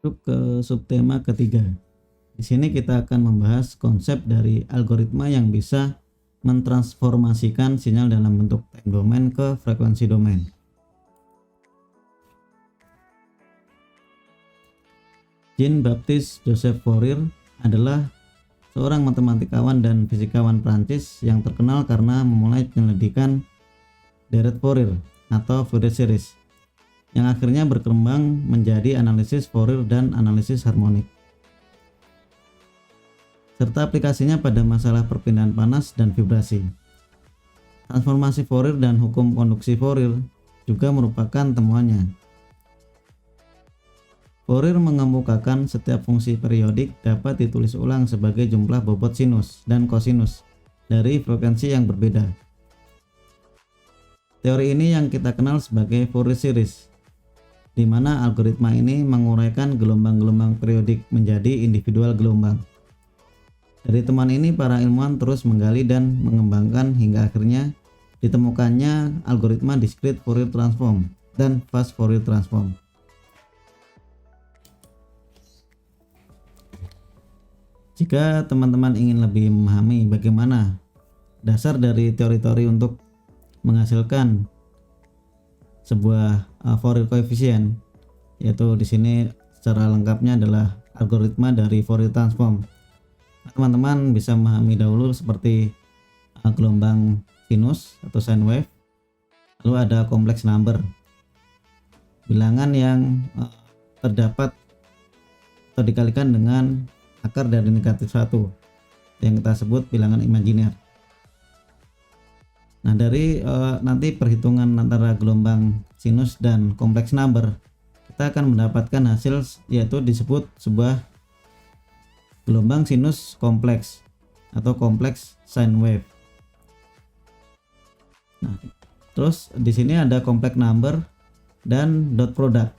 Masuk ke subtema ketiga. Di sini kita akan membahas konsep dari algoritma yang bisa mentransformasikan sinyal dalam bentuk time domain ke frekuensi domain. Jean-Baptiste Joseph Fourier adalah seorang matematikawan dan fisikawan Prancis yang terkenal karena memulai penyelidikan deret Fourier atau Fourier series, yang akhirnya berkembang menjadi analisis Fourier dan analisis harmonik, serta aplikasinya pada masalah perpindahan panas dan vibrasi. Transformasi Fourier dan hukum konduksi Fourier juga merupakan temuannya. Fourier mengemukakan setiap fungsi periodik dapat ditulis ulang sebagai jumlah bobot sinus dan kosinus dari frekuensi yang berbeda. Teori ini yang kita kenal sebagai Fourier series, di mana algoritma ini menguraikan gelombang-gelombang periodik menjadi individual gelombang. Dari temuan ini, para ilmuwan terus menggali dan mengembangkan hingga akhirnya ditemukannya algoritma discrete Fourier transform dan fast Fourier transform. Jika teman-teman ingin lebih memahami bagaimana dasar dari teori-teori untuk menghasilkan sebuah Fourier coefficient, yaitu di sini secara lengkapnya adalah algoritma dari Fourier transform, teman-teman bisa memahami dahulu seperti gelombang sinus atau sine wave, lalu ada kompleks number, bilangan yang terdapat atau dikalikan dengan akar dari negatif 1 yang kita sebut bilangan imajiner. Nah, dari nanti perhitungan antara gelombang sinus dan kompleks number, kita akan mendapatkan hasil yaitu disebut sebuah gelombang sinus kompleks atau kompleks sine wave. Nah, terus di sini ada kompleks number dan dot product.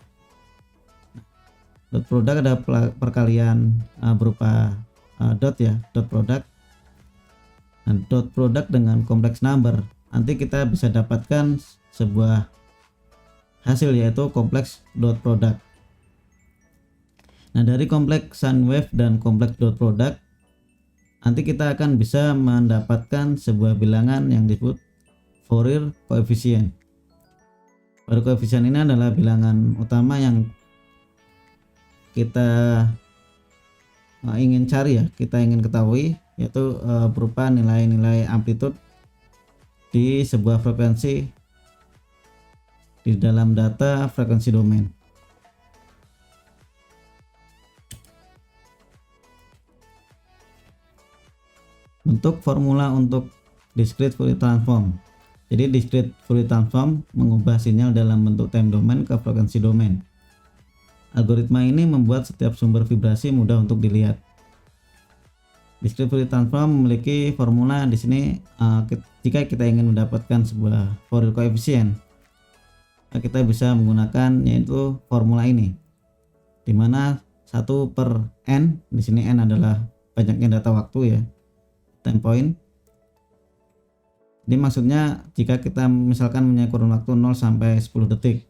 Dot product ada perkalian berupa dot ya, dot product. Nah, dot product dengan kompleks number, nanti kita bisa dapatkan sebuah hasil yaitu kompleks dot product. Nah, dari kompleks sine wave dan kompleks dot product, nanti kita akan bisa mendapatkan sebuah bilangan yang disebut Fourier coefficient. Fourier coefficient ini adalah bilangan utama yang kita ingin cari ya, kita ingin ketahui, yaitu berupa nilai-nilai amplitude di sebuah frekuensi di dalam data frekuensi domain. Bentuk formula untuk discrete Fourier transform. Jadi discrete Fourier transform mengubah sinyal dalam bentuk time domain ke frekuensi domain. Algoritma ini membuat setiap sumber vibrasi mudah untuk dilihat. Discrete Fourier transform memiliki formula di sini. Jika kita ingin mendapatkan sebuah Fourier coefficient, kita bisa menggunakan yaitu formula ini, di mana 1 per n, di sini n adalah banyaknya data waktu ya, time point. Ini maksudnya jika kita misalkan punya kurun waktu 0 sampai 10 detik.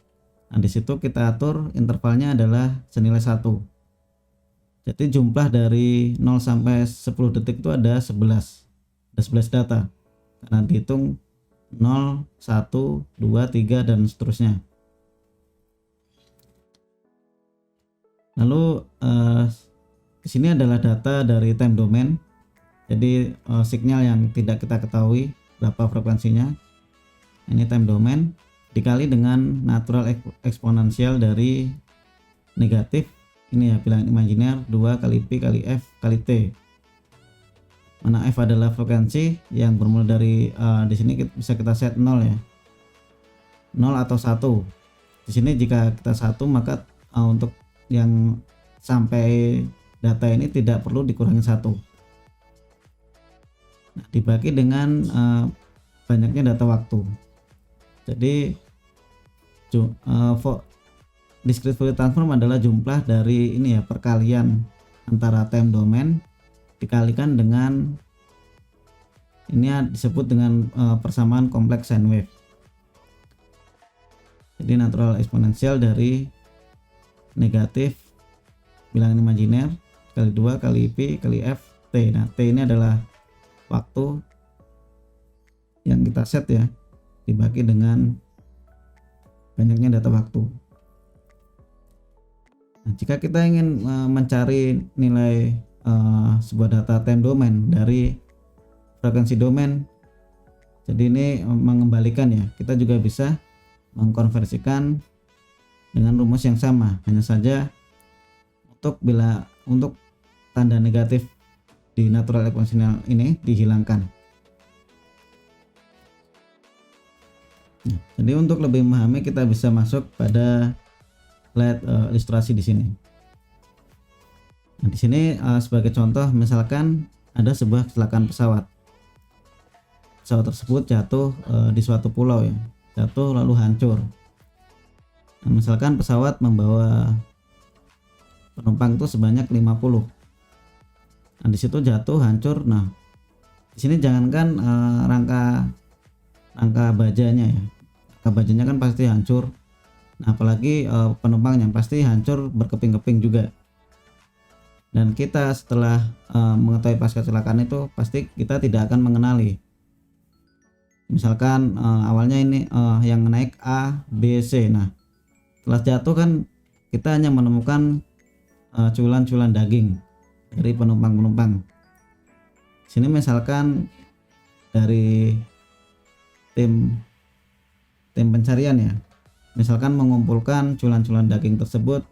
Nah, di situ kita atur intervalnya adalah senilai 1. Jadi jumlah dari 0 sampai 10 detik itu ada 11. Ada 11 data. Karena dihitung 0, 1, 2, 3 dan seterusnya. Lalu di sini adalah data dari time domain. Jadi sinyal yang tidak kita ketahui berapa frekuensinya. Ini time domain dikali dengan natural eksponensial dari negatif, ini ya bilangan imajiner 2 kali P kali F kali T, mana F adalah frekuensi yang bermula dari di sini bisa kita set 0 ya, 0 atau 1. Di sini jika kita 1 maka untuk yang sampai data ini tidak perlu dikurangi 1. Nah, dibagi dengan banyaknya data waktu. Jadi discrete Fourier transform adalah jumlah dari ini ya, perkalian antara time domain dikalikan dengan ini disebut dengan persamaan kompleks sine wave. Jadi natural eksponensial dari negatif bilangan imajiner kali 2 kali Pi kali F T. Nah, T ini adalah waktu yang kita set ya, dibagi dengan banyaknya data waktu. Nah, jika kita ingin mencari nilai sebuah data time domain dari frekuensi domain, jadi ini mengembalikan ya, kita juga bisa mengkonversikan dengan rumus yang sama, hanya saja untuk tanda negatif di natural exponential ini dihilangkan. Nah, jadi untuk lebih memahami kita bisa masuk pada slide ilustrasi di sini. Nah, di sini sebagai contoh, misalkan ada sebuah kecelakaan pesawat. Pesawat tersebut jatuh di suatu pulau ya, jatuh lalu hancur. Nah, misalkan pesawat membawa penumpang itu sebanyak 50. Nah, di situ jatuh hancur. Nah, di sini jangankan rangka bajanya ya, rangka bajanya kan pasti hancur. Nah, apalagi penumpangnya pasti hancur berkeping-keping juga. Dan kita setelah mengetahui pasca kecelakaan itu pasti kita tidak akan mengenali. Misalkan awalnya ini yang naik A, B, C. Nah, setelah jatuh kan kita hanya menemukan culan-culan daging dari penumpang-penumpang. Sini misalkan dari tim pencarian ya, misalkan mengumpulkan culan-culan daging tersebut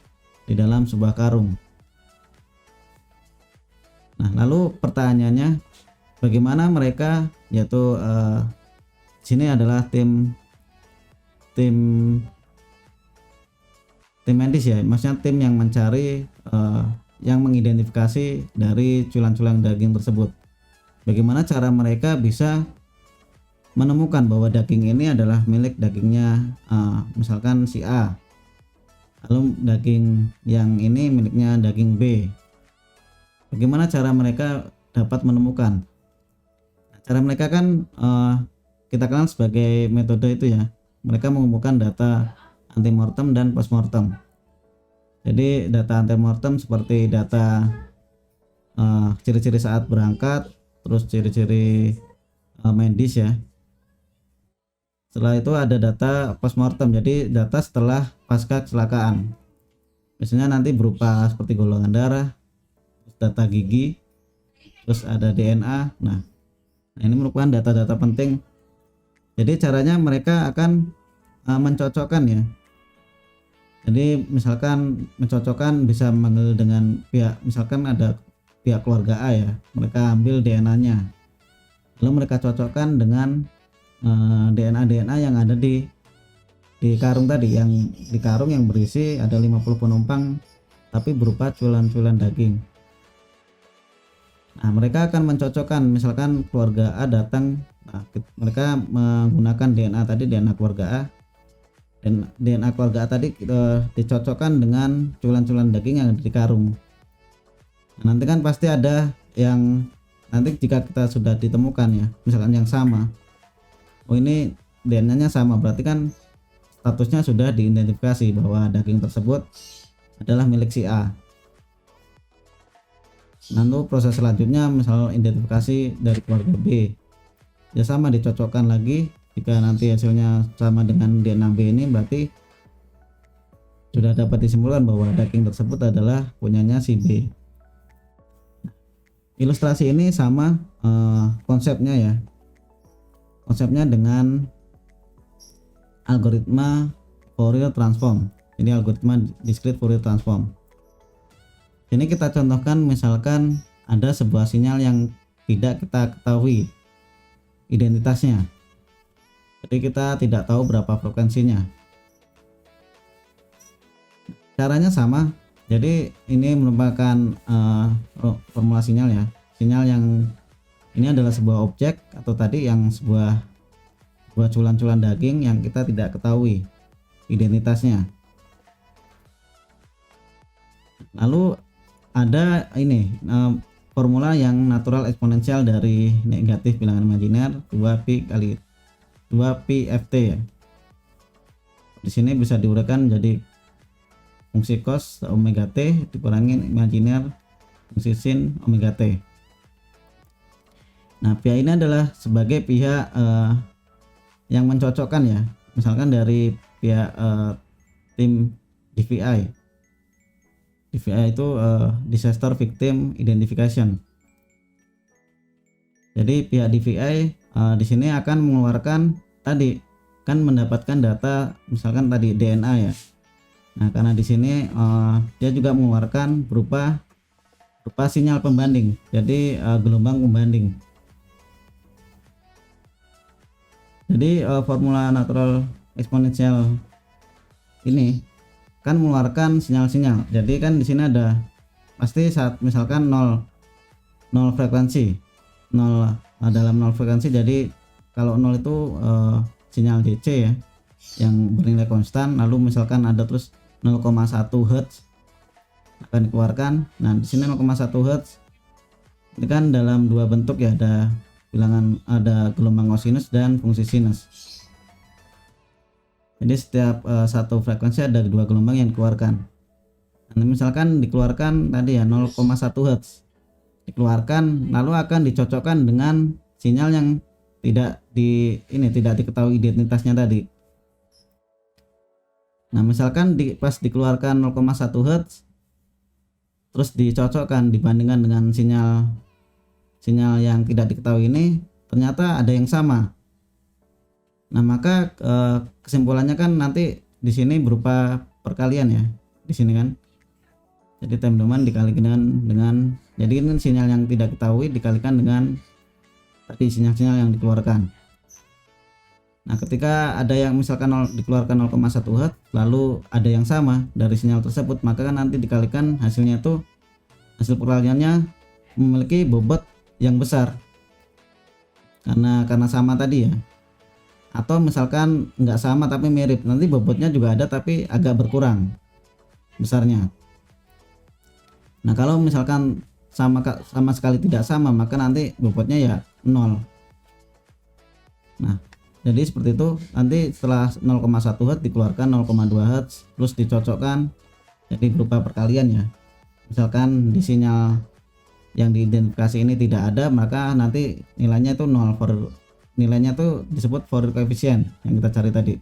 di dalam sebuah karung. Nah, lalu pertanyaannya, bagaimana mereka, yaitu sini adalah tim medis ya, maksudnya tim yang mencari yang mengidentifikasi dari culan-culan daging tersebut. Bagaimana cara mereka bisa menemukan bahwa daging ini adalah milik dagingnya misalkan si A, lalu daging yang ini miliknya daging B. Bagaimana cara mereka dapat menemukan? Cara mereka kan kita kenal sebagai metode itu ya, mereka mengumpulkan data antemortem dan postmortem. Jadi data antemortem seperti data ciri-ciri saat berangkat, terus ciri-ciri medis ya. Setelah itu ada data postmortem, jadi data setelah pasca kecelakaan. Biasanya nanti berupa seperti golongan darah, data gigi, terus ada DNA. Nah, ini merupakan data-data penting. Jadi caranya mereka akan mencocokkan ya. Jadi misalkan mencocokkan bisa memanggil dengan pihak, misalkan ada pihak keluarga A ya, mereka ambil DNA-nya, lalu mereka cocokkan dengan DNA yang ada di karung tadi, yang di karung yang berisi ada 50 penumpang tapi berupa culan-culan daging. Nah, mereka akan mencocokkan, misalkan keluarga A datang, nah, mereka menggunakan DNA tadi, DNA keluarga A, dan DNA keluarga A tadi dicocokkan dengan culan-culan daging yang ada di karung. Nah, nanti kan pasti ada yang nanti jika kita sudah ditemukan ya, misalkan yang sama, oh ini DNA-nya sama, berarti kan statusnya sudah diidentifikasi bahwa daging tersebut adalah milik si A. Lalu proses selanjutnya misal identifikasi dari keluarga B, ya sama, dicocokkan lagi. Jika nanti hasilnya sama dengan DNA B ini, berarti sudah dapat disimpulkan bahwa daging tersebut adalah punyanya si B. Ilustrasi ini sama konsepnya ya, konsepnya dengan algoritma Fourier transform. Ini algoritma discrete Fourier transform. Ini kita contohkan, misalkan ada sebuah sinyal yang tidak kita ketahui identitasnya, jadi kita tidak tahu berapa frekuensinya. Caranya sama, jadi ini merupakan formula sinyal ya, sinyal yang ini adalah sebuah objek atau tadi yang sebuah culan-culan daging yang kita tidak ketahui identitasnya. Lalu ada ini formula yang natural eksponensial dari negatif bilangan imajiner 2pi kali 2pi ft ya. Di sini bisa diuraikan jadi fungsi cos omega t dikurangi imajiner fungsi sin omega t. Nah, pihak ini adalah sebagai pihak yang mencocokkan ya, misalkan dari pihak tim DVI. DVI itu Disaster Victim Identification. Jadi pihak DVI di sini akan mengeluarkan tadi kan mendapatkan data misalkan tadi DNA ya. Nah, karena di sini dia juga mengeluarkan berupa sinyal pembanding. Jadi gelombang pembanding. Jadi formula natural eksponensial ini kan mengeluarkan sinyal-sinyal. Jadi kan di sini ada pasti saat misalkan 0 frekuensi. 0 dalam 0 frekuensi, jadi kalau 0 itu sinyal DC ya yang bernilai konstan, lalu misalkan ada terus 0,1 Hz akan dikeluarkan. Nah, di sini 0,1 Hz ini kan dalam dua bentuk ya, ada bilangan, ada gelombang kosinus dan fungsi sinus. Jadi setiap satu frekuensi ada dua gelombang yang dikeluarkan. Nah, misalkan dikeluarkan tadi ya 0,1 Hz dikeluarkan, lalu akan dicocokkan dengan sinyal yang tidak diketahui identitasnya tadi. Nah, misalkan pas dikeluarkan 0,1 Hz terus dicocokkan dibandingkan dengan sinyal yang tidak diketahui ini, ternyata ada yang sama. Nah, maka kesimpulannya kan nanti di sini berupa perkalian ya. Di sini kan. Jadi time domain dikalikan dengan jadi ini sinyal yang tidak diketahui dikalikan dengan tadi sinyal-sinyal yang dikeluarkan. Nah, ketika ada yang misalkan dikeluarkan 0,1 Hz lalu ada yang sama dari sinyal tersebut, maka kan nanti dikalikan hasilnya itu, hasil perkaliannya memiliki bobot yang besar karena sama tadi ya. Atau misalkan nggak sama tapi mirip, nanti bobotnya juga ada tapi agak berkurang besarnya. Nah, kalau misalkan sama sekali tidak sama, maka nanti bobotnya ya 0. Nah, jadi seperti itu. Nanti setelah 0,1 Hz dikeluarkan 0,2 Hz terus dicocokkan jadi berupa perkalian ya. Misalkan di sinyal yang diidentifikasi ini tidak ada, maka nanti nilainya itu 0. Nilainya itu disebut Fourier coefficient yang kita cari tadi.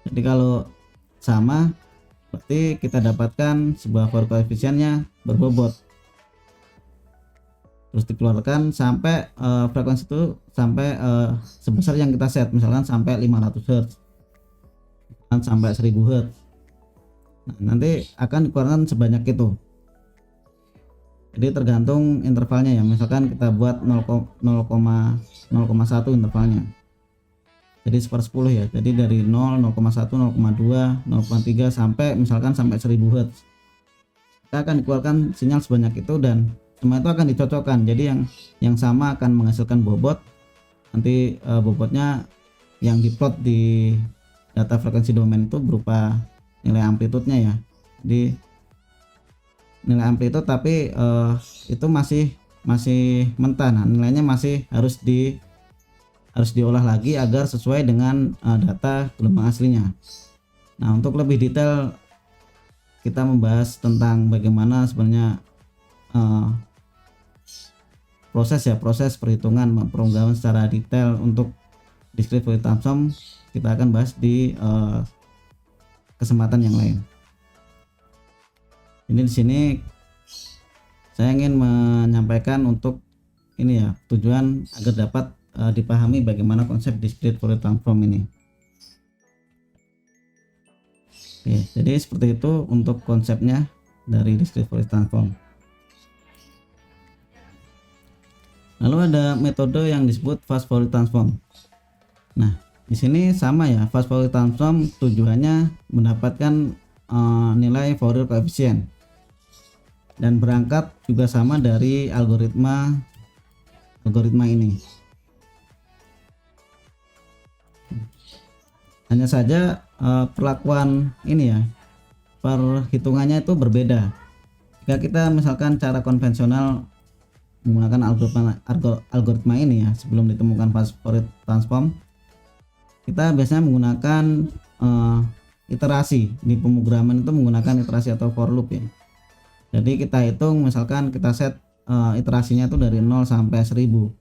Jadi kalau sama berarti kita dapatkan sebuah Fourier coefficientnya berbobot. Terus dikeluarkan sampai frekuensi itu sampai sebesar yang kita set, misalkan sampai 500 Hz dan sampai 1000 Hz. Nah, nanti akan dikeluarkan sebanyak itu. Jadi tergantung intervalnya ya, misalkan kita buat 0,1 intervalnya. Jadi 1/10 ya. Jadi dari 0, 0,1, 0,2, 0,3 sampai misalkan sampai 1000 Hz. Kita akan dikeluarkan sinyal sebanyak itu dan semua itu akan dicocokkan. Jadi yang sama akan menghasilkan bobot. Nanti bobotnya yang diplot di data frekuensi domain itu berupa nilai amplitudenya ya. Jadi nilai amplitude tapi itu masih mentah. Nah, nilainya masih harus diolah lagi agar sesuai dengan data gelombang aslinya. Nah, untuk lebih detail kita membahas tentang bagaimana sebenarnya proses perhitungan perunggaman secara detail untuk discrete Fourier transform, kita akan bahas di kesempatan yang lain. Ini di sini saya ingin menyampaikan untuk ini ya, tujuan agar dapat dipahami bagaimana konsep discrete Fourier transform ini. Oke, jadi seperti itu untuk konsepnya dari discrete Fourier transform. Lalu ada metode yang disebut fast Fourier transform. Nah, di sini sama ya, fast Fourier transform tujuannya mendapatkan nilai Fourier coefficient dan berangkat juga sama dari algoritma ini. Hanya saja perlakuan ini ya, perhitungannya itu berbeda. Jika kita misalkan cara konvensional menggunakan algoritma ini ya, sebelum ditemukan fast Fourier transform, kita biasanya menggunakan iterasi. Di pemrograman itu menggunakan iterasi atau for loop ya. Jadi kita hitung, misalkan kita set iterasinya itu dari 0 sampai 1000.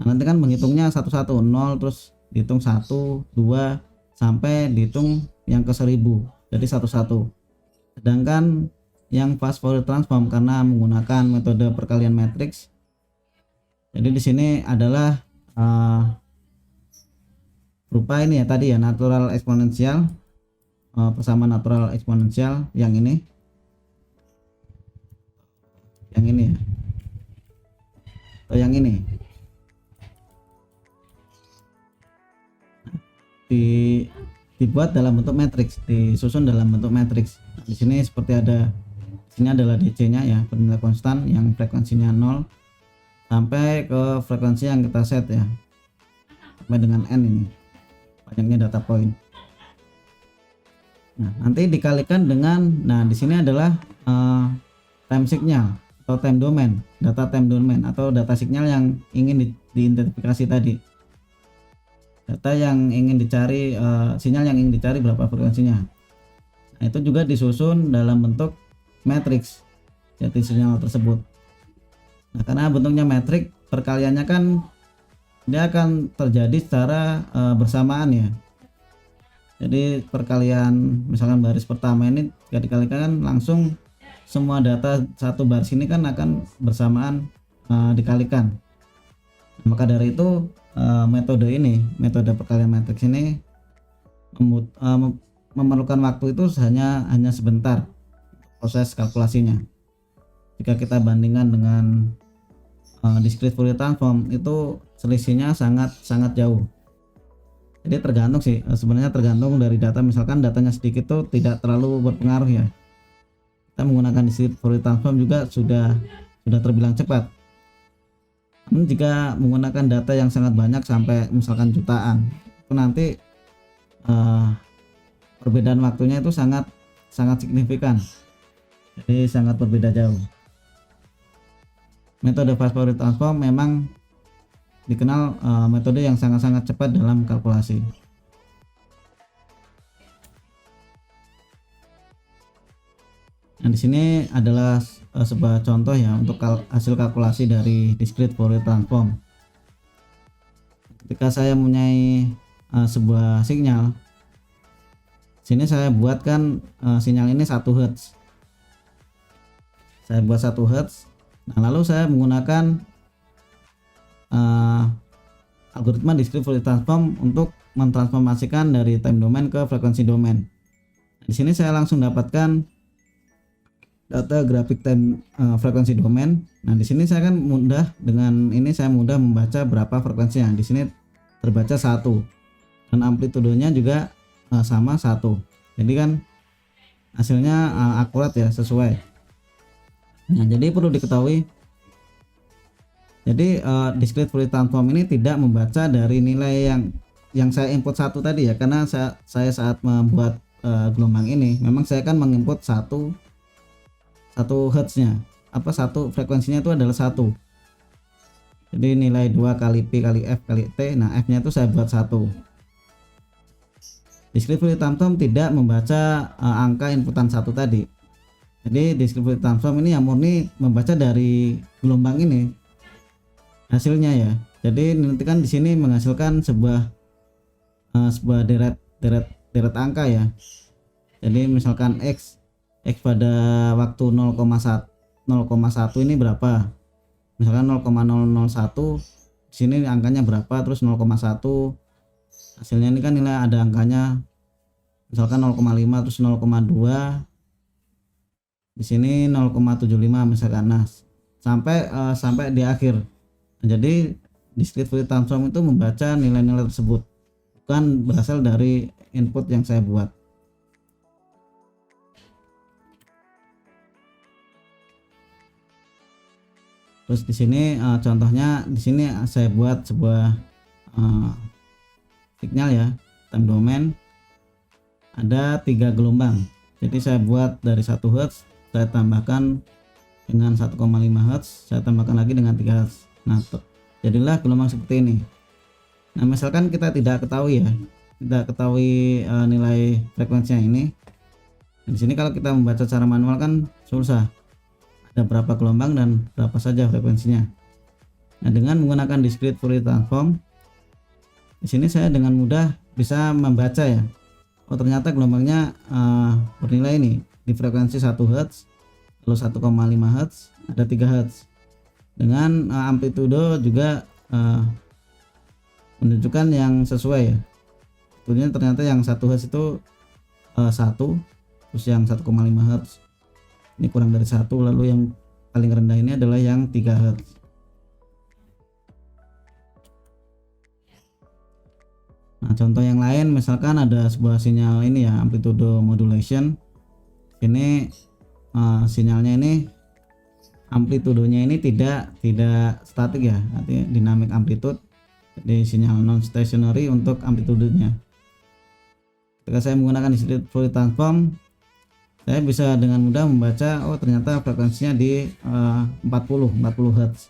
Nah, nanti kan menghitungnya satu-satu, 0 terus dihitung 1, 2 sampai dihitung yang ke 1000. Jadi satu-satu. Sedangkan yang fast Fourier transform karena menggunakan metode perkalian matriks. Jadi di sini adalah berupa ini ya tadi ya, natural eksponensial bersama natural eksponensial yang ini ya, atau yang ini dibuat dalam bentuk matriks, disusun dalam bentuk matriks. Nah, di sini seperti ada, di sini adalah DC-nya ya, bernilai konstan yang frekuensinya 0 sampai ke frekuensi yang kita set ya, sampai dengan n ini banyaknya data point. Nah, nanti dikalikan dengan, nah di sini adalah time signal atau time domain, data time domain atau data signal yang ingin diidentifikasi tadi. Data yang ingin dicari, sinyal yang ingin dicari berapa frekuensinya. Nah, itu juga disusun dalam bentuk matriks jadi sinyal tersebut. Nah, karena bentuknya matriks, perkaliannya kan dia akan terjadi secara bersamaan ya. Jadi perkalian misalkan baris pertama ini jika dikalikan langsung semua data satu baris ini kan akan bersamaan dikalikan. Maka dari itu metode ini, metode perkalian matriks ini memerlukan waktu itu hanya sebentar proses kalkulasinya. Jika kita bandingkan dengan discrete Fourier transform itu selisihnya sangat jauh. Jadi tergantung sih, sebenarnya tergantung dari data. Misalkan datanya sedikit tuh tidak terlalu berpengaruh ya. Kita menggunakan discrete Fourier transform juga sudah terbilang cepat. Namun jika menggunakan data yang sangat banyak sampai misalkan jutaan, itu nanti perbedaan waktunya itu sangat signifikan. Jadi sangat berbeda jauh. Metode fast Fourier transform memang dikenal metode yang sangat cepat dalam kalkulasi. Nah, di sini adalah sebuah contoh ya untuk hasil kalkulasi dari discrete Fourier transform. Ketika saya mempunyai sebuah sinyal, sini saya buatkan sinyal ini 1 Hz. Saya buat 1 Hz. Nah, lalu saya menggunakan algoritma discrete Fourier transform untuk mentransformasikan dari time domain ke frekuensi domain. Di sini saya langsung dapatkan data grafik time frekuensi domain. Nah, di sini saya kan mudah, dengan ini saya mudah membaca berapa frekuensinya. Di sini terbaca 1 dan amplitudenya juga sama 1. Jadi kan hasilnya akurat ya, sesuai. Nah, jadi perlu diketahui, jadi discrete Fourier transform ini tidak membaca dari nilai yang saya input 1 tadi ya, karena saya saat membuat gelombang ini memang saya kan menginput 1 Hz nya, satu frekuensinya itu adalah 1. Jadi nilai 2 kali P kali F kali T, nah F nya itu saya buat 1. Discrete Fourier transform tidak membaca angka inputan 1 tadi. Jadi discrete Fourier transform ini yang murni membaca dari gelombang ini hasilnya ya. Jadi nanti kan di sini menghasilkan sebuah deret angka ya. Jadi misalkan X pada waktu 0,1 ini berapa? Misalkan 0,001, di sini angkanya berapa, terus 0,1 hasilnya ini kan nilai ada angkanya misalkan 0,5 terus 0,2, di sini 0,75 misalkan. Nah, sampai di akhir. Jadi discrete Fourier transform itu membaca nilai-nilai tersebut, bukan berasal dari input yang saya buat. Terus di sini contohnya, di sini saya buat sebuah signal ya, time domain ada 3 gelombang. Jadi saya buat dari 1 Hz, saya tambahkan dengan 1,5 Hz, saya tambahkan lagi dengan 3 Hz. Nah, jadilah gelombang seperti ini. Nah, misalkan kita tidak ketahui ya, tidak ketahui nilai frekuensinya ini. Di sini kalau kita membaca secara manual kan susah. Ada berapa gelombang dan berapa saja frekuensinya. Nah, dengan menggunakan discrete Fourier transform, di sini saya dengan mudah bisa membaca ya. Oh, ternyata gelombangnya bernilai ini di frekuensi 1 Hz, lalu 1,5 Hz, ada 3 Hz. Dengan amplitudo juga menunjukkan yang sesuai ya. Tentunya ternyata yang 1 Hz itu 1, terus yang 1,5 Hz ini kurang dari 1, lalu yang paling rendah ini adalah yang 3 Hz. Nah, contoh yang lain misalkan ada sebuah sinyal ini ya, amplitude modulation. Ini sinyalnya ini amplitudenya ini tidak statik ya, artinya dynamic amplitude. Jadi sinyal non stationary untuk amplitudenya. Ketika saya menggunakan discrete Fourier transform, saya bisa dengan mudah membaca oh ternyata frekuensinya di 40 Hz.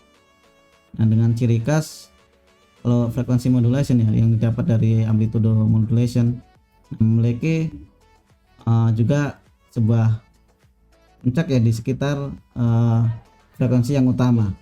Nah, dengan ciri khas kalau frekuensi modulation ya yang didapat dari amplitude modulation memiliki juga sebuah puncak ya di sekitar frekuensi yang utama.